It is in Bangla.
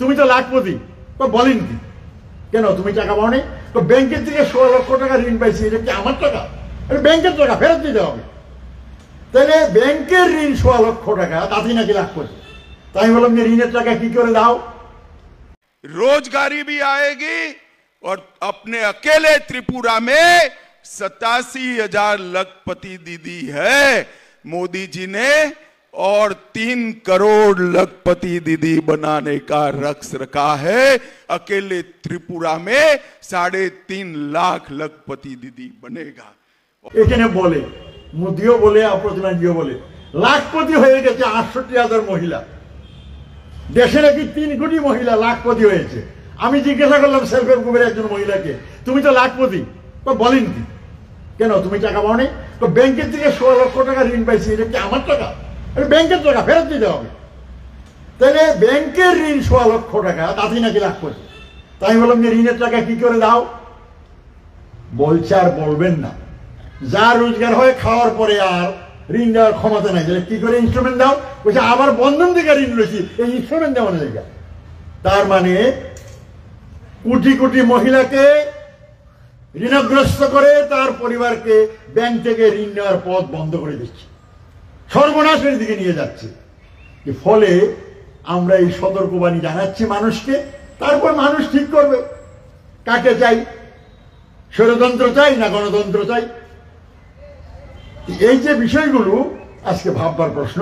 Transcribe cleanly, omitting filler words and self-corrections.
তুমি তো লাখপতি। বলেন কি কেন তুমি টাকা পাও নাই? ব্যাংকের থেকে 16 লক্ষ টাকা ঋণ পাইছি, এটা কি আমার টাকা? ব্যাংকের টাকা ফেরত দিতে হবে। তাহলে ব্যাংকের ঋণ 16 লক্ষ টাকা, তাতেই নাকি লাখপতি। তাই বললাম যে ঋণের টাকা কি করে দাও? रोजगारी भी आएगी और अपने अकेले त्रिपुरा में 87,000 लखपति दीदी है मोदी जी ने, और 3 करोड़ लखपति दीदी बनाने का रक्स रखा है। अकेले त्रिपुरा में 3.5 लाख लखपति दीदी बनेगा। এখানে বলে মোদিও বলে প্রতিমাজিও বলে লাখপতি হয়ে গেছে 68,000 মহিলা। দেশে নাকি 3 কোটি মহিলা লাখপতি হয়েছে। আমি জিজ্ঞাসা করলাম সেলফ হেল্প গ্রুপের একজন মহিলাকে, তুমি তো লাখপতি। বলেন কি কেন তুমি টাকা পাও নাই? ব্যাংকের থেকে 16 লক্ষ টাকা ঋণ পাইছি, এটা কি আমার টাকা? ব্যাংকের টাকা ফেরত দিতে হবে। তাহলে ব্যাংকের ঋণ 16 লক্ষ টাকা, তাতেই নাকি লাখপতি। তাই বললাম যে ঋণের টাকা কি করে দাও? বলছে আর বলবেন না, যা রোজগার হয় খাওয়ার পরে আর ঋণ দেওয়ার ক্ষমতা নাই। তাহলে কি করে ইনস্ট্রুমেন্ট দাও? বলছে আবার বন্ধন থেকে ঋণ রয়েছি, এই ইনস্ট্রুমেন্ট দেওয়ার জায়গা। তার মানে কোটি কোটি মহিলাকে ঋণগ্রস্ত করে তার পরিবারকে ব্যাংক থেকে ঋণ নেওয়ার পথ বন্ধ করে দিচ্ছে, সর্বনাশের দিকে নিয়ে যাচ্ছে। ফলে আমরা এই সতর্কবাণী জানাচ্ছি মানুষকে। তারপর মানুষ ঠিক করবে কাকে চাই, স্বৈরতন্ত্র চাই না গণতন্ত্র চাই। এই যে বিষয়গুলো আজকে ভাববার প্রশ্ন।